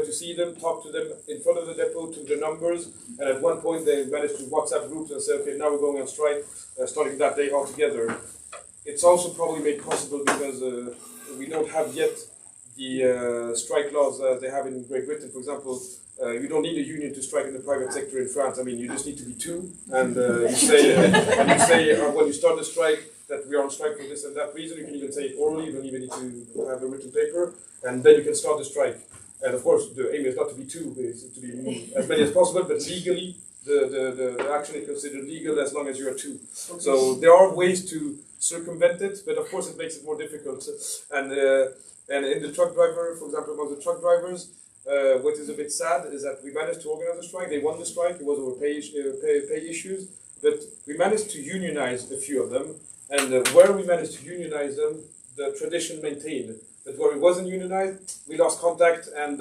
to see them, talk to them in front of the depot, to the numbers, and at one point they managed to WhatsApp groups and say, okay, now we're going on strike, starting that day altogether. It's also probably made possible because we don't have yet the strike laws they have in Great Britain. For example, you don't need a union to strike in the private sector in France. I mean, you just need to be two, and you say when you start the strike that we are on strike for this and that reason. You can even say it orally. You don't even need to have a written paper, and then you can start the strike. And of course, the aim is not to be two; it's to be as many as possible. But legally, the action is considered legal as long as you are two. So there are ways to circumvent it, but of course, it makes it more difficult. And in the truck driver, for example, among the truck drivers. What is a bit sad is that we managed to organize a strike. They won the strike. It was over pay issues, but we managed to unionize a few of them. And where we managed to unionize them, the tradition maintained. But where it wasn't unionized, we lost contact, and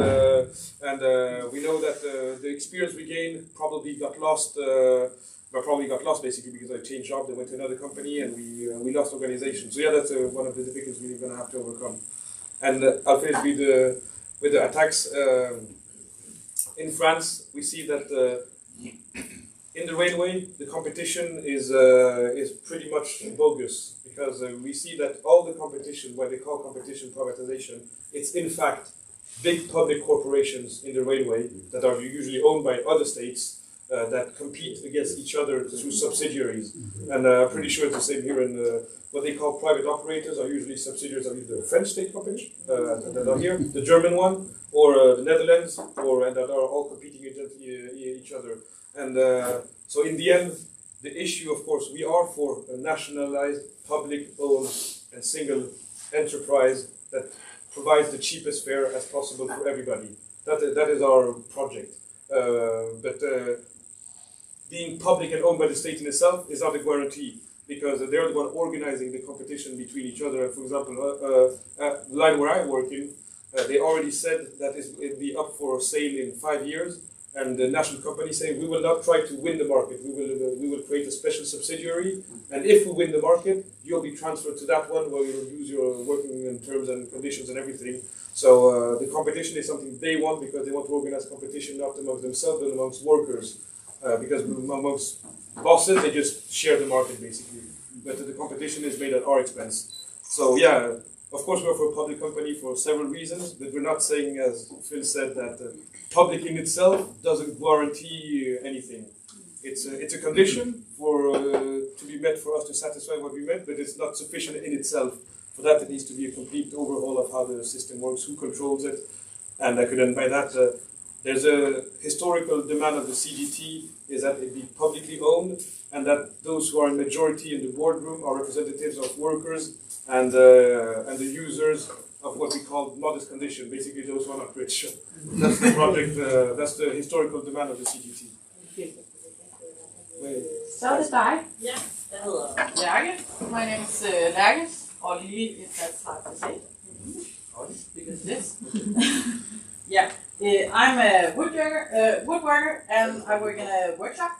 we know that the experience we gained probably got lost. Basically because I changed job. They went to another company, and we lost organization. So yeah, that's one of the difficulties we're going to have to overcome. And I'll finish with the attacks in France. We see that in the railway, the competition is pretty much bogus, because we see that all the competition, what they call competition privatization, it's in fact big public corporations in the railway that are usually owned by other states that compete against each other through subsidiaries. And I'm pretty sure it's the same here in what they call private operators are usually subsidiaries of either the French state company that are here, the German one, or the Netherlands, and that are all competing against each other. And so in the end, the issue, of course, we are for a nationalized, public-owned and single enterprise that provides the cheapest fare as possible for everybody. That is our project. But being public and owned by the state in itself is not a guarantee, because they're the one organizing the competition between each other. For example, the line where I work in, they already said that it'll be up for sale in 5 years, and the national company saying we will not try to win the market. We will create a special subsidiary, and if we win the market, you'll be transferred to that one where you'll use your working terms and conditions and everything. So the competition is something they want, because they want to organize competition not amongst themselves but amongst workers. Because amongst bosses, they just share the market basically. But the competition is made at our expense. So yeah, of course we're for a public company for several reasons, but we're not saying, as Phil said, that public in itself doesn't guarantee anything. It's a condition to be met for us to satisfy what we met, but it's not sufficient in itself. For that, it needs to be a complete overhaul of how the system works, who controls it, and by that, there's a historical demand of the CGT is that it be publicly owned, and that those who are in majority in the boardroom are representatives of workers and the users of what we call modest condition, basically those who are not rich. That's the project. That's the historical demand of the CGT. Så er det dig. Ja, jeg hedder Lærke. My name is Lærke, or Lily, if that's hard to say. Because it is. Yeah, I'm a woodworker, and I work in a workshop,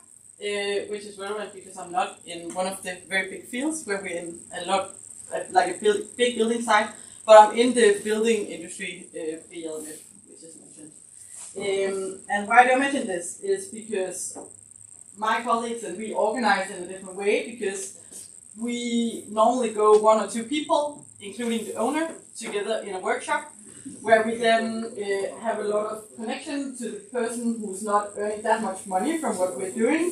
which is relevant because I'm not in one of the very big fields where we're in like a big building site, but I'm in the building industry, BLMF, which is mentioned. And why do I mention this is because my colleagues and we organize in a different way, because we normally go 1 or 2 people, including the owner, together in a workshop, where we then have a lot of connection to the person who's not earning that much money from what we're doing.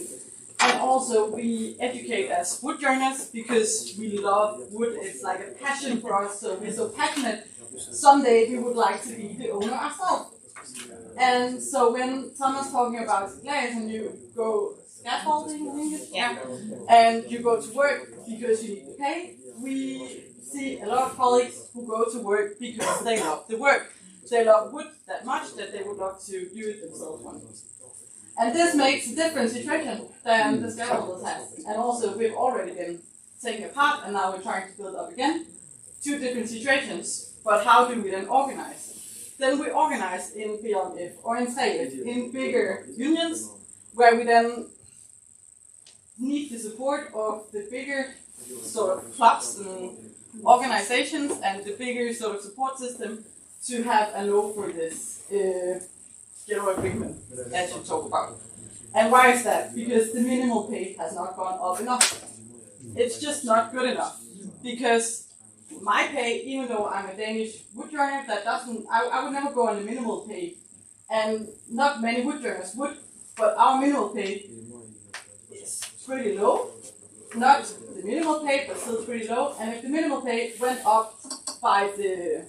And also we educate as wood joiners, because we love wood. It's like a passion for us, so we're so passionate. Someday we would like to be the owner ourselves. And so when someone's talking about glass and you go scaffolding in English, yeah, and you go to work because you need to pay, we see a lot of colleagues who go to work because they love the work. They love wood that much that they would love to do it themselves one day. And this makes a different situation than the scaffolders has. And also we've already been taken apart, and now we're trying to build up again. 2 different situations, but how do we then organize? Then we organize in BLMF or in trade, in bigger unions, where we then need the support of the bigger sort of clubs and organizations and the bigger sort of support system to have a law for this. general agreement, as you talk about. And why is that? Because the minimal pay has not gone up enough. It's just not good enough. Because my pay, even though I'm a Danish woodjourner, I would never go on the minimal pay. And not many woodjourners would, but our minimal pay is pretty low. Not the minimal pay, but still pretty low. And if the minimal pay went up by the,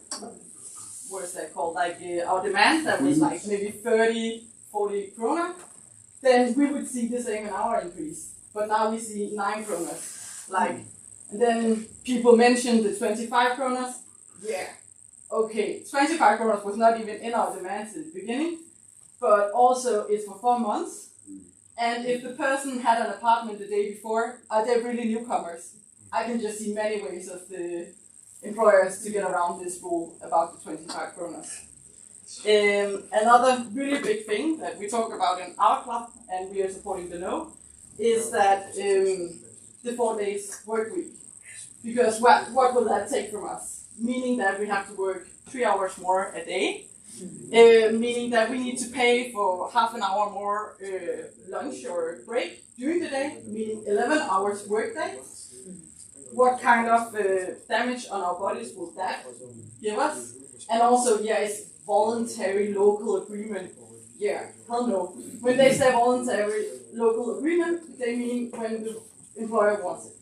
what is that called, like our demand that was like maybe 30, 40 kroner, then we would see the same an hour increase. But now we see 9 kroner. Like, and then people mentioned the 25 kroner. Yeah, okay, 25 kroner was not even in our demands in the beginning, but also it's for 4 months. And if the person had an apartment the day before, are they really newcomers? I can just see many ways of the employers to get around this rule about the 25 kroner. Another really big thing that we talk about in our club, and we are supporting the no, is that the 4 days work week. Because what will that take from us? Meaning that we have to work 3 hours more a day, meaning that we need to pay for half an hour more lunch or break during the day, meaning 11 hours work day. What kind of damage on our bodies will that give us? And also, yeah, it's voluntary local agreement. Yeah, hell no. When they say voluntary local agreement, they mean when the employer wants it.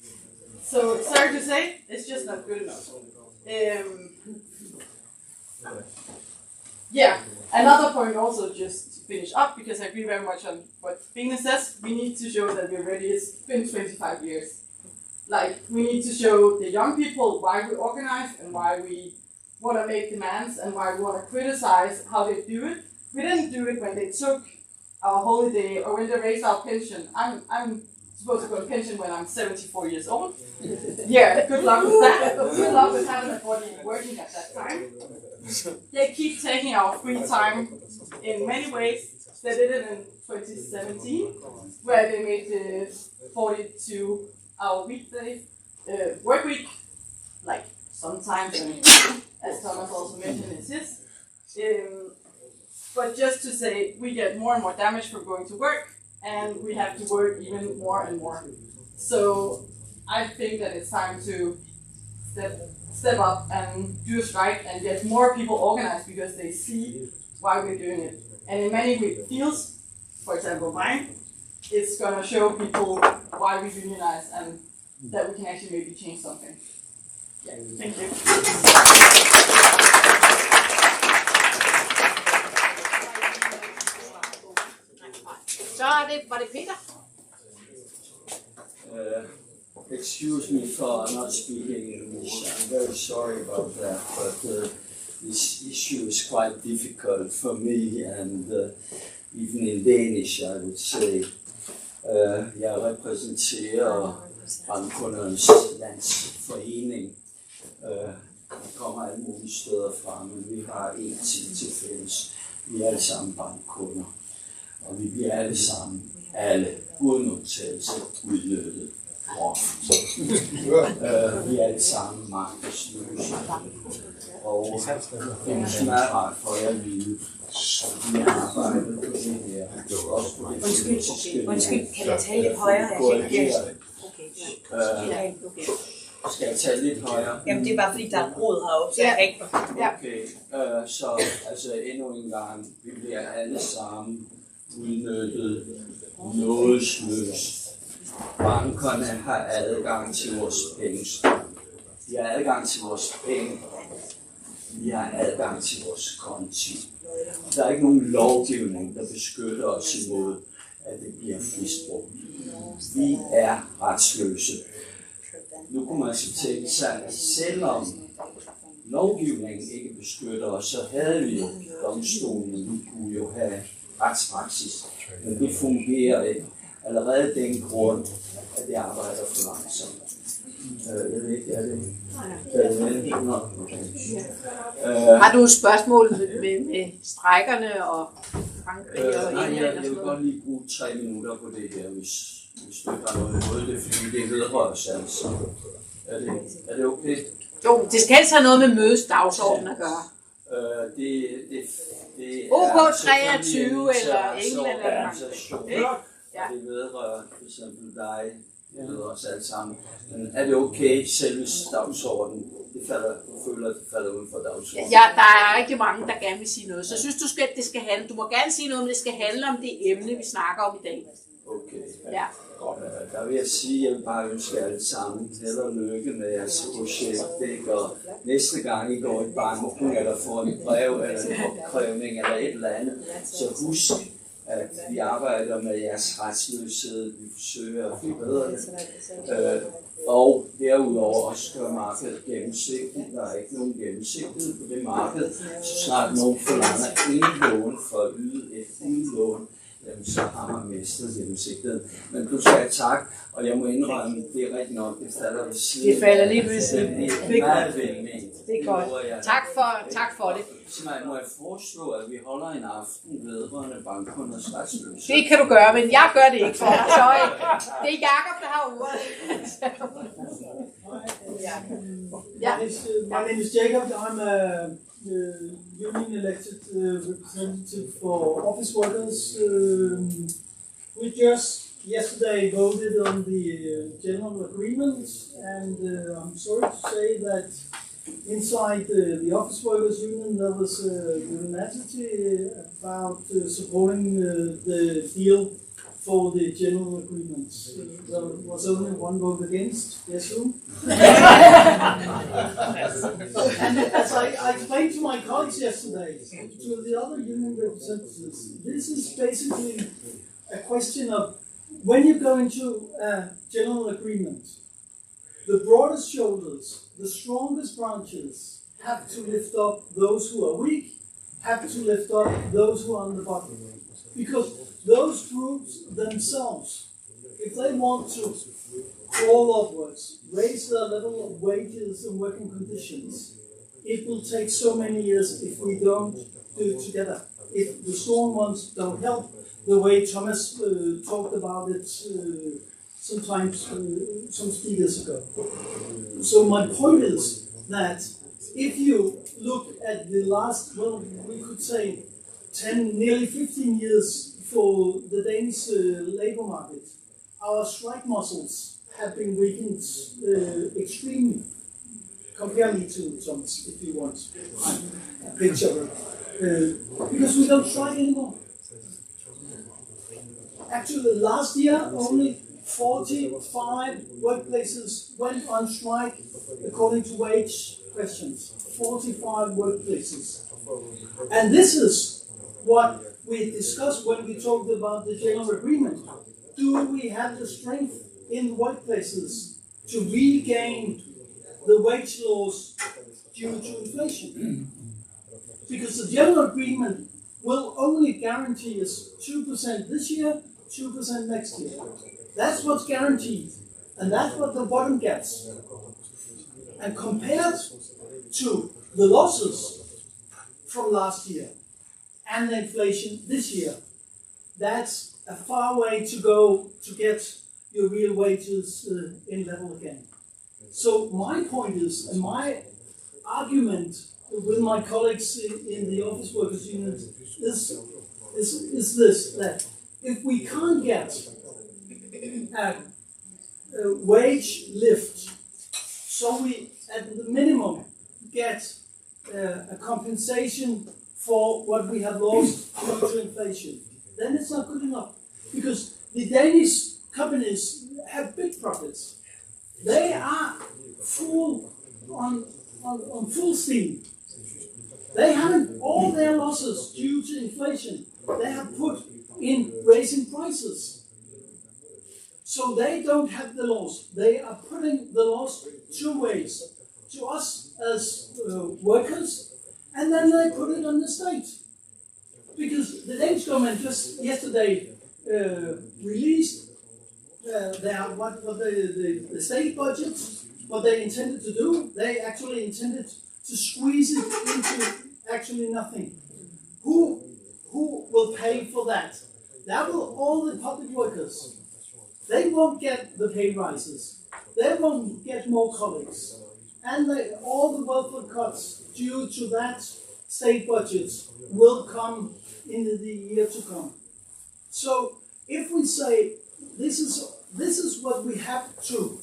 So, sorry to say, it's just not good enough. Yeah, another point also, just to finish up, because I agree very much on what Bine says, we need to show that we're ready. It's been 25 years. Like, we need to show the young people why we organize and why we want to make demands and why we want to criticize how they do it. We didn't do it when they took our holiday or when they raised our pension. I'm supposed to go on pension when I'm 74 years old. Yeah, good luck with that. Good luck with having a body working at that time. They keep taking our free time in many ways. They did it in 2017, where they made the 42-hour weekday work week, like sometimes, and as Thomas also mentioned, it's his. But just to say, we get more and more damage from going to work, and we have to work even more and more. So I think that it's time to step up and do a strike and get more people organized because they see why we're doing it. And in many fields, for example mine, it's going to show people why we unionize and that we can actually maybe change something. Yeah, thank you. Så var det Peter. Excuse me for not speaking English. I'm very sorry about that, but this issue is quite difficult for me, and even in Danish, I would say. Jeg repræsenterer Brandkundernes Landsforening. Vi kommer alle mulige steder fra, men vi har en ting til fælles. Vi er alle sammen bankkunder, og vi bliver alle uden undtagelse udnyttet. Vi er alle sammen magtesløse, og det er meget rart for jer at vide, at vi har arbejdet på det her. Undskyld, kan jeg tale lidt højere? Skal jeg tale lidt højere? Jamen det er bare fordi, der er et brud heroppe, så jeg kan ikke. Okay, så altså endnu en gang, vi bliver alle sammen udnyttet, nådesløst. Bankerne har adgang til vores pengestrøm. Vi har adgang til vores penge. Vi har adgang til vores konti. Der er ikke nogen lovgivning, der beskytter os imod, at det bliver misbrugt. Vi er retsløse. Nu kunne man så tænke sig, at selvom lovgivningen ikke beskytter os, så havde vi jo domstolen. Vi kunne jo have retspraksis, men det fungerer ikke. Allerede den grund, at det arbejder for langsomt. Jeg ved ikke, er det Har du et spørgsmål med strækkerne og Frankrig og nej, jeg vil godt lige bruge 3 minutter på det her, hvis du ikke har noget imod det, fordi det vedrører os altså. Er det okay? Jo, det skal helst have noget med mødes dagsorden at gøre. Det OK23 eller England eller Frankrig. Ja. Det vedrører for eksempel dig, eller os alle sammen. Men er det okay, selve dagsordenen, du føler, at det falder uden for dagsordenen? Ja, der er rigtig mange, der gerne vil sige noget. Så synes du, det skal handle. Du må gerne sige noget, men det skal handle om det emne, vi snakker om i dag. Okay. Ja. Der vil jeg sige, at jeg vil bare ønske jer alle sammen held og lykke med jeres projekt. Og næste gang I går i banken, eller får et brev, eller en opkrævning, eller et eller andet, så husk, at vi arbejder med jeres retsløshed, vi forsøger at forbedre det. Og derudover også gør markedet gennemsigtigt. Der er ikke nogen gennemsigtighed på det marked. Så snart nogen forlanger en lån for at yde et udlån, så har man mistet gennemsigtigheden. Men du sagde tak, og jeg må indrømme, det er rigtig nok, det falder ved siden. Det falder lige ved siden. Det er meget velment. Det er godt. Tak for det. Så må jeg foreslå, at vi holder en aften vedrørende bankernes retsløshed? Det kan du gøre, men jeg gør det ikke for dig. Så det er Jakob, der har ordet. My name is Jacob. I'm a union elected representative for office workers. We just yesterday voted on the general agreement, and I'm sorry to say that inside the office workers union there was unanimity about supporting the deal for the general agreements. There was only one vote against, yes who? And as I explained to my colleagues yesterday, to the other union representatives, this is basically a question of when you go into a general agreement, the broadest shoulders, the strongest branches have to lift up those who are weak, have to lift up those who are on the bottom. Because those groups themselves, if they want to crawl upwards, raise their level of wages and working conditions, it will take so many years if we don't do it together. If the strong ones don't help, the way Thomas talked about it sometimes some speakers ago. So my point is that if you look at the last, well, we could say 10, nearly 15 years for the Danish labor market, our strike muscles have been weakened extremely. Compare me to Thomas, if you want a picture. Because we don't strike anymore. Actually, last year, only 45 workplaces went on strike according to wage questions. 45 workplaces. And this is what we discussed when we talked about the general agreement. Do we have the strength in workplaces to regain the wage laws due to inflation? Because the general agreement will only guarantee us 2% this year, 2% next year. That's what's guaranteed, and that's what the bottom gets. And compared to the losses from last year and the inflation this year, that's a far way to go to get your real wages in level again. So my point is, and my argument with my colleagues in the office workers union is this, that if we can't get a wage lift, so we at the minimum get a compensation for what we have lost due to inflation, then it's not good enough. Because the Danish companies have big profits. They are full on full steam. They haven't all their losses due to inflation. They have put in raising prices. So they don't have the loss. They are putting the loss two ways. To us as workers, and then they put it on the state. Because the Danish government just yesterday released the state budget, what they intended to do. They actually intended to squeeze it into actually nothing. Who will pay for that? That will all the public workers. They won't get the pay rises. They won't get more colleagues. And all the welfare cuts due to that state budgets will come in the year to come. So if we say this is what we have to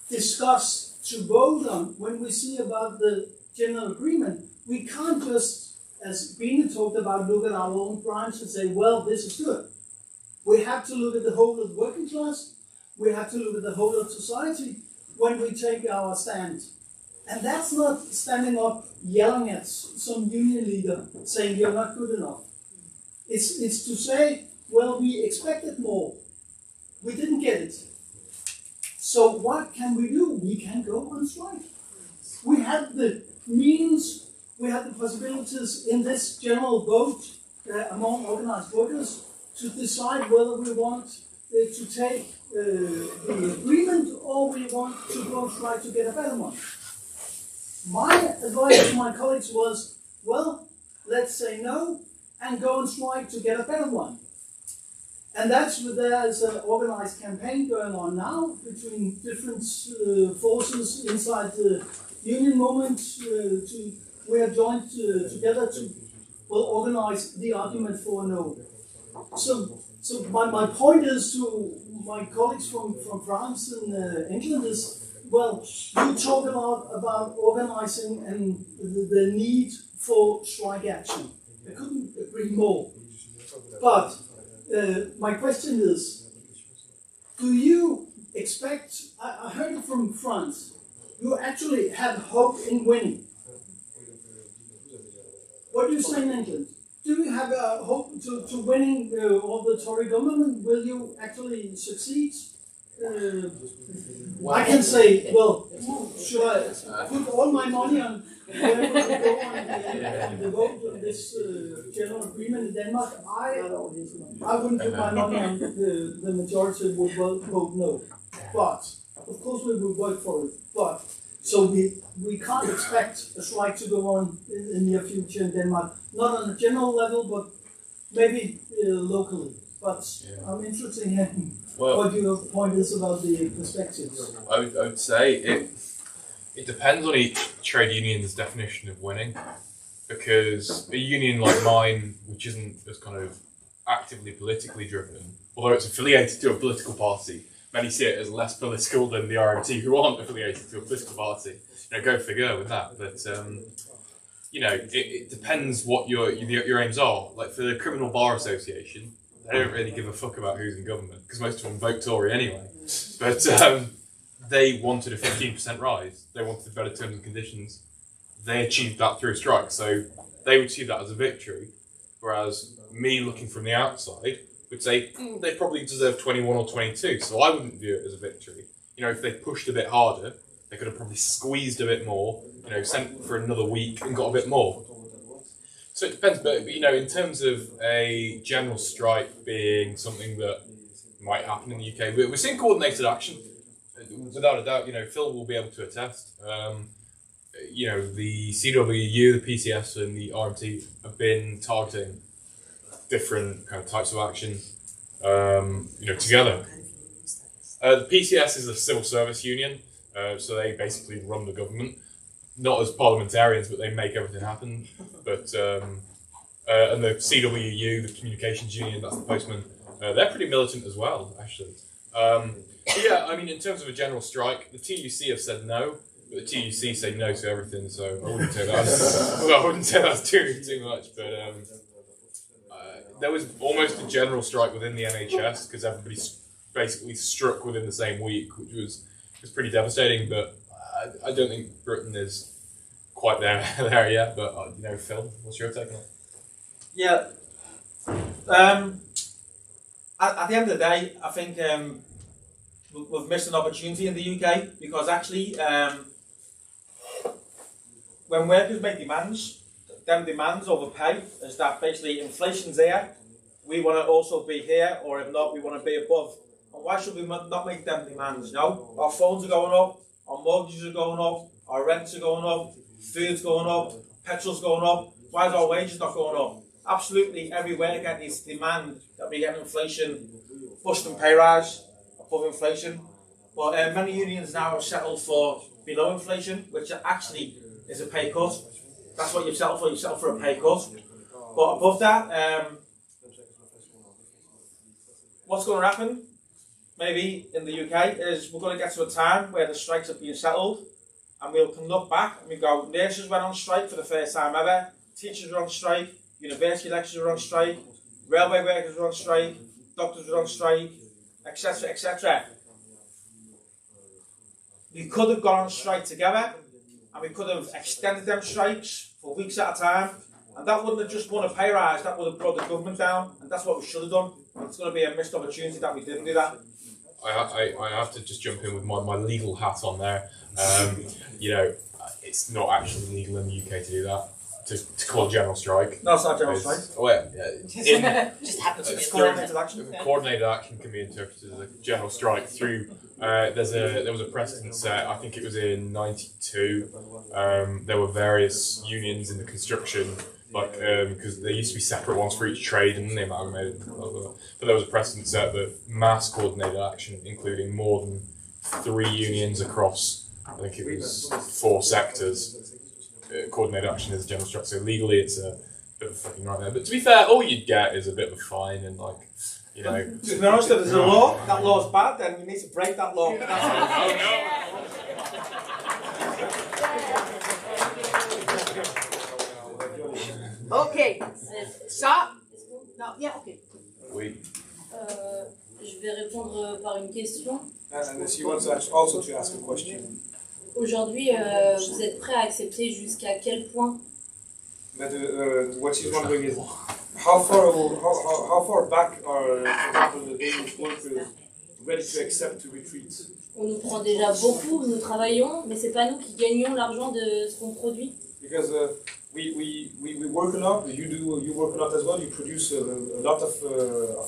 discuss, to vote on when we see about the general agreement, we can't just, as Bine talked about, look at our own branch and say, well, this is good. We have to look at the whole of the working class. We have to look at the whole of society when we take our stand. And that's not standing up yelling at some union leader saying you're not good enough. It's to say, well, we expected more. We didn't get it. So what can we do? We can go on strike. We have the means, we have the possibilities in this general vote among organized workers to decide whether we want to take the agreement or we want to go and try to get a better one. My advice to my colleagues was, well, let's say no and go and strike to get a better one. And there's an organized campaign going on now between different forces inside the union movement. We have joined together to organize the argument for a no. So my point is to my colleagues from France and England is, well, you talk about organizing and the need for strike action. I couldn't agree more. But my question is, do you expect, I heard it from France, you actually have hope in winning. What do you say in England? Do you have a hope to winning all the Tory government? Will you actually succeed? I can say, well, should I put all my money on where we go on the vote on this general agreement in Denmark? I wouldn't put my money on the majority would vote no. But, of course we would work for it. But, so we can't expect a strike to go on in the near future in Denmark. Not on a general level, but maybe locally. But I'm interested in what your point is about the perspectives. I would say it depends on each trade union's definition of winning, because a union like mine, which isn't as kind of actively politically driven, although it's affiliated to a political party, many see it as less political than the RMT, who aren't affiliated to a political party. Go figure with that. But it depends what your aims are. Like for the Criminal Bar Association, they don't really give a fuck about who's in government because most of them vote Tory anyway. But they wanted a 15% rise. They wanted better terms and conditions. They achieved that through a strike, so they would see that as a victory. Whereas me, looking from the outside, would say they probably deserve 21 or 22. So I wouldn't view it as a victory. If they pushed a bit harder, they could have probably squeezed a bit more. Sent for another week and got a bit more. So it depends, but in terms of a general strike being something that might happen in the UK, we're seeing coordinated action, without a doubt. Phil will be able to attest. The CWU, the PCS, and the RMT have been targeting different kind of types of action, together. The PCS is a civil service union, so they basically run the government. Not as parliamentarians, but they make everything happen. But and the CWU, the communications union, that's the postman, they're pretty militant as well, actually. In terms of a general strike, the TUC have said no, but the TUC say no to everything, so I wouldn't say that's too much. But there was almost a general strike within the NHS because everybody's basically struck within the same week, which was pretty devastating. But I don't think Britain is quite there yet, but Phil, what's your take on it? Yeah. At the end of the day, I think we've missed an opportunity in the UK because actually, when workers make demands, them demands over pay is that basically inflation's here. We want to also be here, or if not, we want to be above. And why should we not make them demands? Our phones are going up. Our mortgages are going up, our rents are going up, food's going up, petrol's going up. Why is our wages not going up? Absolutely everywhere get this demand that we get inflation, busting pay rise above inflation. But many unions now have settled for below inflation, which actually is a pay cut. That's what you've settled for a pay cut. But above that, what's going to happen, maybe in the UK, is we're going to get to a time where the strikes are being settled, and we can look back and we go, nurses went on strike for the first time ever, teachers were on strike, university lecturers were on strike, railway workers were on strike, doctors were on strike, etc., etc. We could have gone on strike together, and we could have extended them strikes for weeks at a time, and that wouldn't have just won a pay rise, that would have brought the government down, and that's what we should have done. And it's going to be a missed opportunity that we didn't do that. I have to just jump in with my legal hat on there. You know, it's not actually legal in the UK to do that. To call a general strike. No, it's not general strike. Oh, yeah. Just happens to be Coordinated action. Coordinated action can be interpreted as a general strike through. There was a precedent set. I think it was in '92. There were various unions in the construction, like because there used to be separate ones for each trade, and then they amalgamated. But there was a precedent set that mass coordinated action, including more than 3 unions across, I think it was 4 sectors. Coordinated action is a general strike, so legally it's a bit of a fucking nightmare. But to be fair, all you'd get is a bit of a fine and, like, you know. To be honest, if there's a law, that law's bad, then you need to break that law. Okay, så... Non, yeah, okay. Oui. Je vais répondre par une question. And she wants also to ask a question. Aujourd'hui, vous êtes prêt à accepter jusqu'à quel point? But what she's wondering is how far back are, for example, the Danish workers ready to accept to retreat? On nous prend déjà beaucoup, nous travaillons, mais c'est pas nous qui gagnons l'argent de ce qu'on produit. Because we work a lot. You work a lot as well. You produce a lot of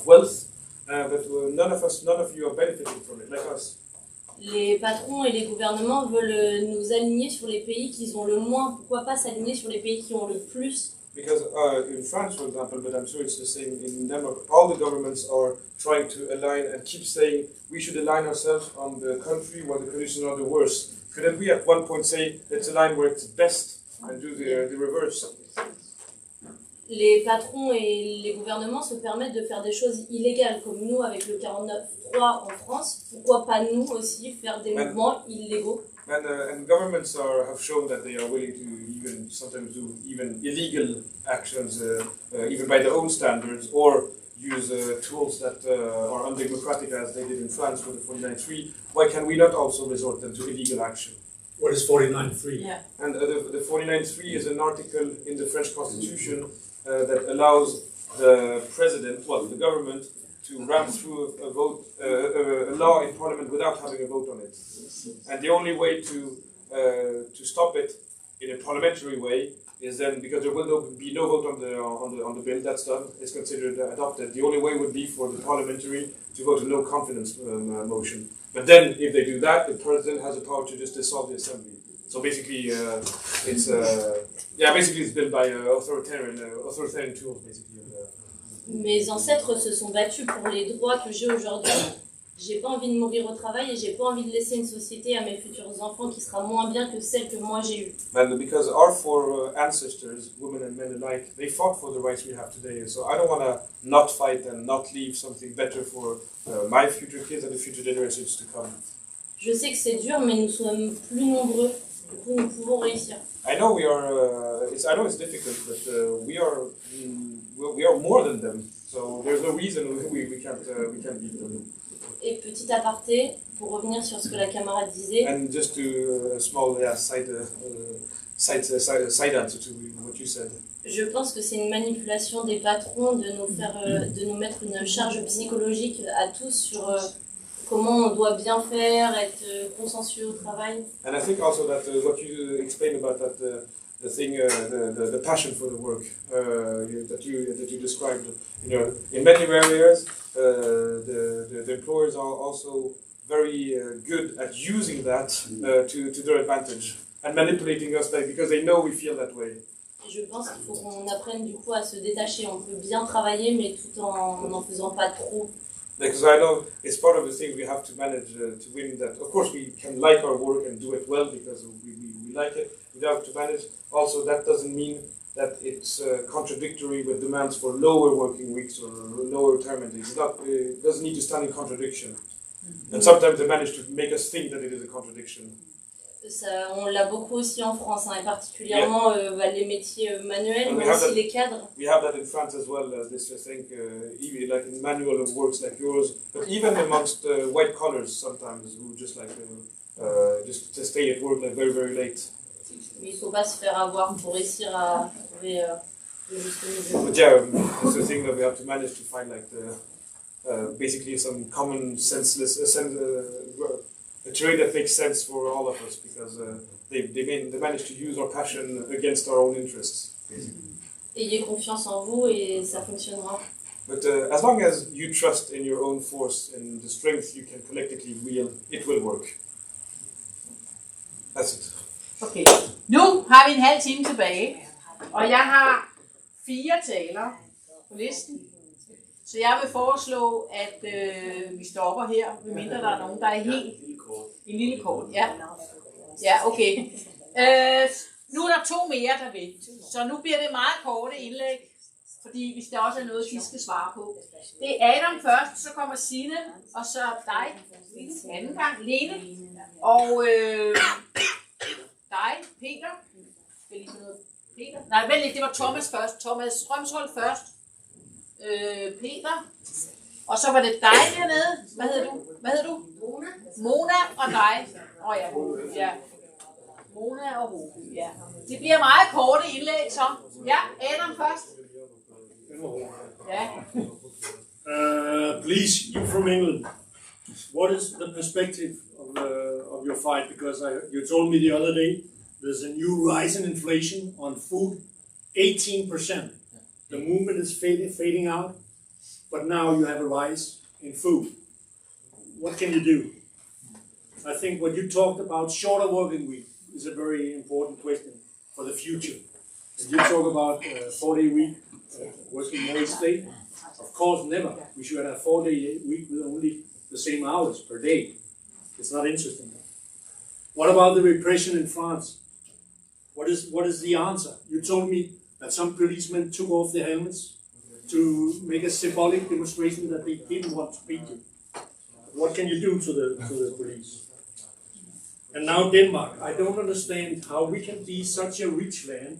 wealth, but none of you are benefiting from it, like us. Les patrons et les gouvernements veulent nous aligner sur les pays qui ont le moins. Pourquoi pas s'aligner sur les pays qui ont le plus? Because in France, for example, but I'm sure it's the same in Denmark, all the governments are trying to align and keep saying we should align ourselves on the country where the conditions are the worst. Couldn't we at one point say let's align where it's best and do the reverse? Les patrons et les gouvernements se permettent de faire des choses illégales, comme nous avec le 49.3 en France. Pourquoi pas nous aussi faire des mouvements illégaux? And governments have shown that they are willing to even sometimes do even illegal actions, even by their own standards, or use tools that are undemocratic as they did in France for the 49.3. Why can we not also resort then to illegal action? What is 49.3? Yeah. And the 49.3 is an article in the French Constitution that allows the president, well, the government, to ram through a law in parliament without having a vote on it. And the only way to stop it in a parliamentary way is then, because there will be no vote on the bill, that's done, it's considered adopted. The only way would be for the parliamentary to vote a no confidence motion. But then, if they do that, the president has the power to just dissolve the assembly. So basically, it's built by authoritarian tools, basically. Mes ancêtres se sont battus pour les droits que j'ai aujourd'hui. J'ai pas envie de mourir au travail et j'ai pas envie de laisser une société à mes futurs enfants qui sera moins bien que celle que moi j'ai eue. And because our 4 ancestors, women and men alike, they fought for the rights we have today. So I don't want to not fight and not leave something better for my future kids and the future generations to come. Je sais que c'est dur, mais nous sommes plus nombreux. Du coup, nous pouvons réussir. I know it's difficult, but we are more than them. So there's no reason we can't beat them. Et petit aparté, pour revenir sur ce que la camarade disait. And just to a small side answer to what you said. Je pense que c'est une manipulation des patrons de nous mettre une charge psychologique à tous sur comment on doit bien faire, être consensueux au travail. And I think also that what you explained about that the passion for the work that you described, in many areas the employers are also very good at using that to their advantage and manipulating us because they know we feel that way. Et je pense qu'il faut qu'on apprenne du coup à se détacher. On peut bien travailler, mais tout en n'en faisant pas trop. Because I know it's part of the thing we have to manage to win that. Of course, we can like our work and do it well because we we like it. We have to manage. Also, that doesn't mean that it's contradictory with demands for lower working weeks or lower retirement days. It doesn't need to stand in contradiction. And sometimes they manage to make us think that it is a contradiction. Ça, on l'a beaucoup aussi en France, hein, et particulièrement les métiers manuels, mais aussi les cadres. We have that in France as well, this I think, even like in manual of works like yours, but even amongst white collars sometimes, who just like just to stay at work like very, very late. Mais il ne faut pas se faire avoir pour réussir à trouver le juste milieu. But yeah, it's the thing that we have to manage to find like basically some common senseless, a trade that makes sense for all of us, because they manage to use our passion against our own interests, basically. Ayez confiance en vous et ça fonctionnera. But as long as you trust in your own force and the strength you can collectively wield, it will work. That's it. Okay, nu har vi en halv time tilbage, og jeg har 4 talere på listen. Så jeg vil foreslå, at vi stopper her, medmindre der er nogen, der er helt... En lille kort, ja. Ja, okay. Nu er der 2 mere, der vil. Så nu bliver det meget korte indlæg, fordi hvis der også er noget, de skal svare på. Det er Adam først, så kommer Signe, og så dig. Anden gang, Lene. Og dig, Peter. Peter. Nej, vent lidt, det var Thomas først. Thomas Strømshold først. Peter. Og så var det dig dernede. Hvad hedder du? Mona og dig. Ja. Mona og Rowan. Ja. Det bliver meget korte indlæg, så. Ja, Adam først. Ja. Please, you from England. What is the perspective of your fight? Because you told me the other day there's a new rise in inflation on food, 18%. The movement is fading out, but now you have a rise in food. What can you do? I think what you talked about, shorter working week, is a very important question for the future. And you talk about 4-day week, working more each day. Of course, never. We should have a 4-day week with only the same hours per day. It's not interesting. What about the repression in France? What is the answer? You told me that some policemen took off their helmets to make a symbolic demonstration that they didn't want to beat you. What can you do to the police? And now Denmark. I don't understand how we can be such a rich land.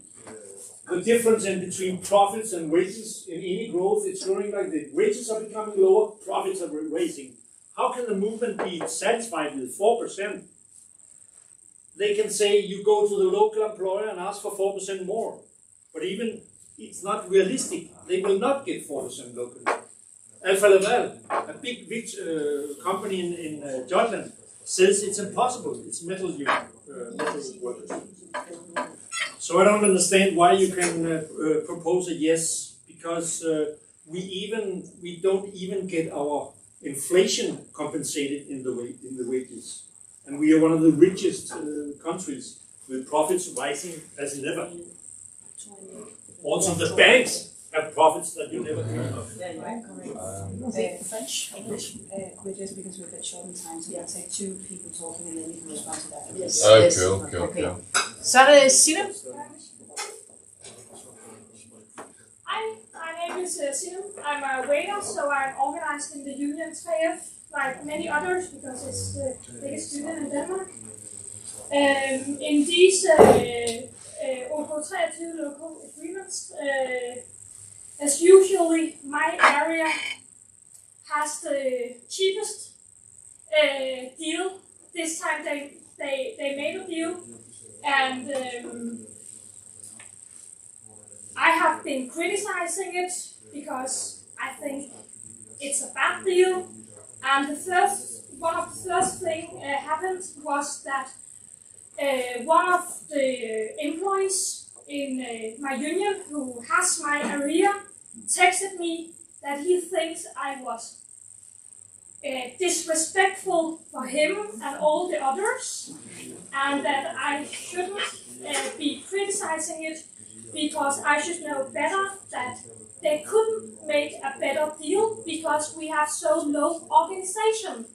The difference in between profits and wages in any growth, it's growing like the wages are becoming lower, profits are rising. How can the movement be satisfied with 4%? They can say you go to the local employer and ask for 4% more. But even it's not realistic. They will not get 4% locally. Alfa Laval, a big company in Jutland, says it's impossible. It's metal workers. So I don't understand why you can propose a yes, because we don't even get our inflation compensated in the wages, and we are one of the richest countries with profits rising as never. Also, the banks have profits that you never heard of. French, English, just because we're a bit short on time, so we'll take 2 people talking and then you can respond to that. Yes. Okay. Så er det Sinem. Hi, my name is Sinem. I'm a waiter, so I'm organized in the union 3F, like many others, because it's the biggest union in Denmark. In these OK23 local agreements, as usually, my area has the cheapest deal. This time they made a deal, and I have been criticizing it because I think it's a bad deal. And one of the first thing happened was that one of the employees in my union, who has my area, texted me that he thinks I was disrespectful for him and all the others, and that I shouldn't be criticizing it because I should know better that they couldn't make a better deal because we have so low organization.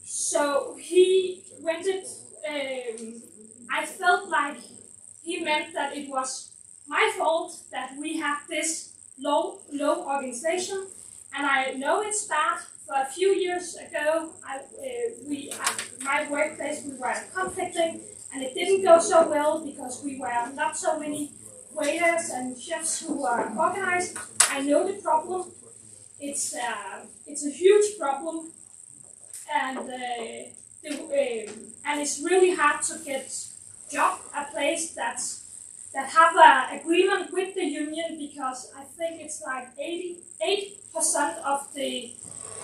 So he went I felt like he meant that it was my fault that we had this low organization, and I know it's bad. For a few years ago, my workplace, we were conflicting, and it didn't go so well because we were not so many waiters and chefs who were organized. I know the problem. It's a huge problem, and it's really hard to get a place that have an agreement with the union, because I think it's like 88% of the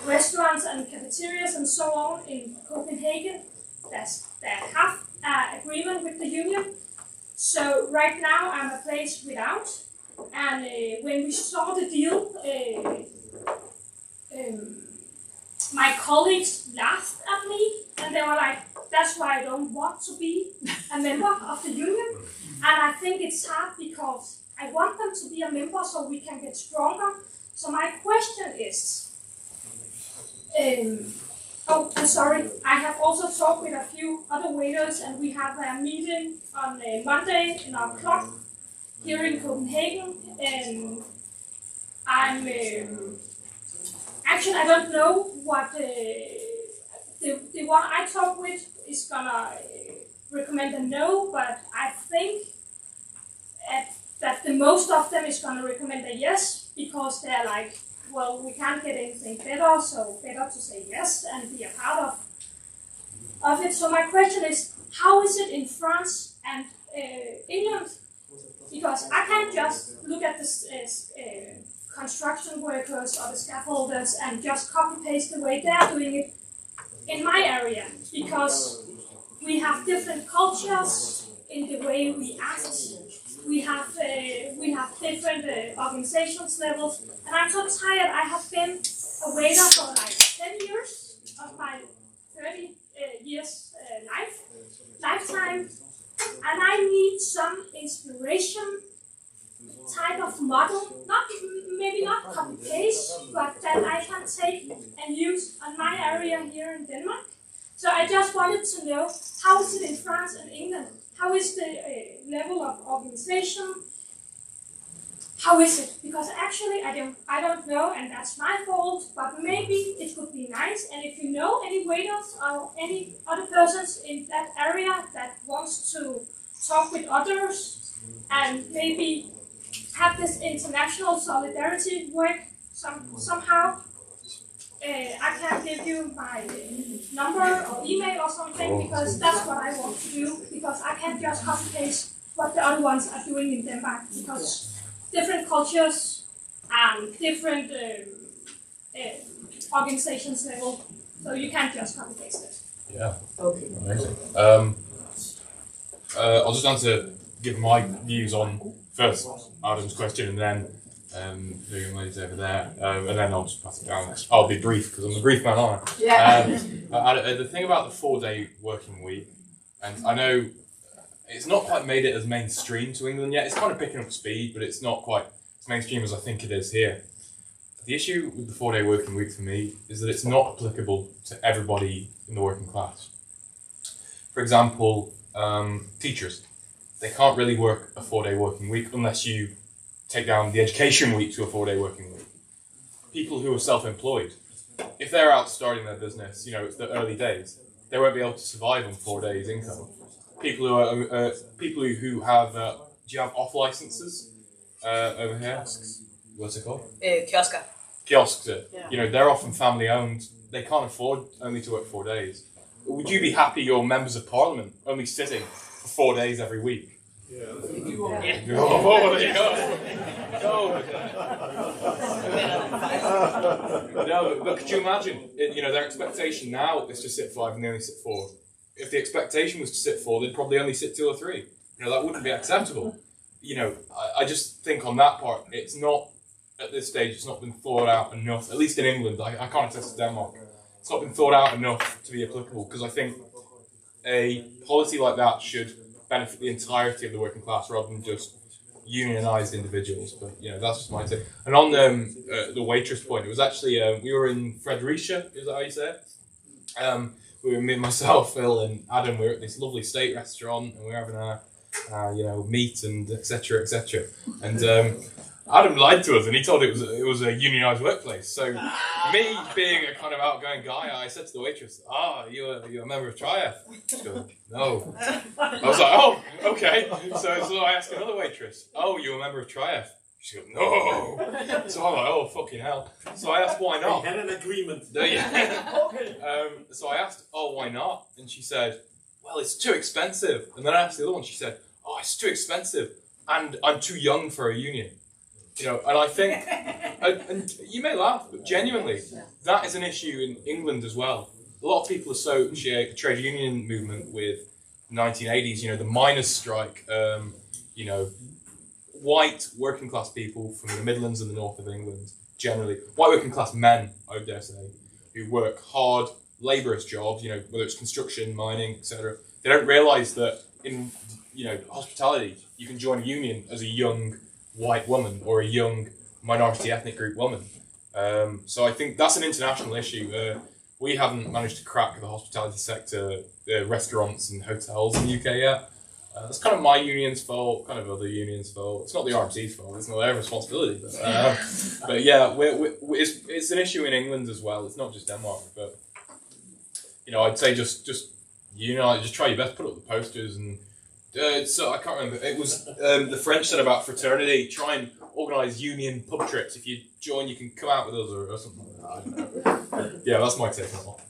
restaurants and cafeterias and so on in Copenhagen that have an agreement with the union. So right now I'm a place without, and when we saw the deal, my colleagues laughed at me, and they were like, that's why I don't want to be a member of the union. And I think it's hard because I want them to be a member so we can get stronger. So my question is, I'm sorry, I have also talked with a few other waiters, and we have a meeting on Monday in our club here in Copenhagen, and actually I don't know what the one I talk with is gonna recommend a no, but I think that the most of them is gonna recommend a yes, because they're like, well, we can't get anything better, so better to say yes and be a part of it. So my question is, how is it in France and England? Because I can't just look at the construction workers or the scaffolders and just copy-paste the way they're doing it in my area, because we have different cultures in the way we act. We have different organizations levels, and I'm so tired. I have been a waiter for like 10 years of my 30 years lifetime, and I need some inspiration type of model, maybe not copy paste, but that I can take and use on my area here in Denmark. So I just wanted to know, how is it in France and England? How is the level of organization? How is it? Because actually I don't know, and that's my fault, but maybe it would be nice. And if you know any waiters or any other persons in that area that wants to talk with others and maybe have this international solidarity work somehow, I can give you my number or email or something, because that's what I want to do, because I can't just copy paste what the other ones are doing in Denmark, because different cultures and different organizations level, so you can't just copy paste it. Yeah. Okay. Amazing. I'll just give my views on first Adam's question, and then the young ladies over there, and then I'll just pass it down. I'll be brief because I'm a brief man, aren't I? Yeah. The thing about the 4-day working week, and I know it's not quite made it as mainstream to England yet. It's kind of picking up speed, but it's not quite as mainstream as I think it is here. The issue with the 4-day working week for me is that it's not applicable to everybody in the working class. For example, teachers. They can't really work a 4-day working week unless you take down the education week to a 4-day working week. People who are self-employed, if they're out starting their business, it's the early days, they won't be able to survive on 4 days income. People who have, do you have off licenses over here? What's it called? Kiosker. Kiosks. Yeah. They're often family owned. They can't afford only to work 4 days. Would you be happy your members of parliament only sitting for 4 days every week? Yeah. Oh, there you go. No, but could you imagine? Their expectation now is to sit 5 and they only sit 4. If the expectation was to sit 4, they'd probably only sit 2 or 3. That wouldn't be acceptable. I just think on that part, it's not, at this stage, it's not been thought out enough, at least in England. I can't attest to Denmark. It's not been thought out enough to be applicable, because I think a policy like that should benefit the entirety of the working class rather than just unionised individuals. But that's just my take. And on the waitress point, it was actually we were in Fredericia, is that how you say it? me, myself, Phil, and Adam, we were at this lovely steak restaurant, and we were having our meat and etc. etc. And Adam lied to us, and he told it was a unionised workplace. So me being a kind of outgoing guy, I said to the waitress, you're a member of Triumph? She goes, no. I was like, oh, okay. So I asked another waitress, you're a member of Triumph? She goes, no. So I'm like, oh, fucking hell. So I asked, why not? We had an agreement. So I asked, why not? And she said, well, it's too expensive. And then I asked the other one, she said, it's too expensive, and I'm too young for a union. You know, and I think, and you may laugh, but genuinely, that is an issue in England as well. A lot of people associate the trade union movement with 1980s, the miners' strike, white working class people from the Midlands and the north of England, generally, white working class men, I would dare say, who work hard, laborious jobs, whether it's construction, mining, etc. They don't realise that in, hospitality, you can join a union as a young white woman or a young minority ethnic group woman. So I think that's an international issue. We haven't managed to crack the hospitality sector, restaurants and hotels in the UK yet. That's kind of my union's fault, kind of other unions' fault. It's not the RMC's fault, it's not their responsibility. But yeah, it's an issue in England as well. It's not just Denmark. But, I'd say just try your best, put up the posters. And so I can't remember. It was the French said about fraternity, try and organise union pub trips. If you join, you can come out with us or something like that. I don't know. Yeah, that's my take on it all.